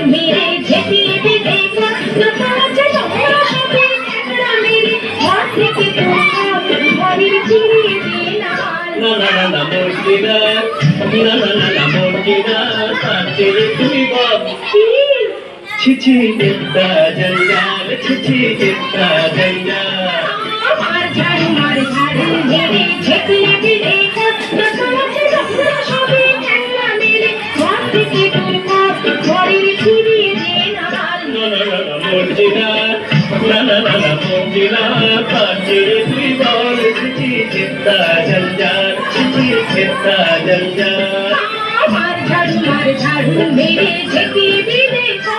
मेरे झेपी भी देखा न पाँच झोरा হবে ঠেকড়া মেরে হাত থেকে তোর ঘরের চিড়ে দেনা না না না না মর্জিনা না না না না মর্জিনা কাছে তুই বল ছিছি চিন্তা জঞ্জাল ছিছি চিন্তা জঞ্জাল मार झाड़ू मेरे झेपी भी देखा न पाँच झोरा হবে ঠেকড়া মেরে হাত থেকে তোর ঘরের চিড়ে দেনা মর্জিনা না না না না মর্জিনা কাছে তুই বল ছিছি চিন্তা জঞ্জাল ছিছি চিন্তা জঞ্জাল मार झाड़ू मेरे झेपी भी देखा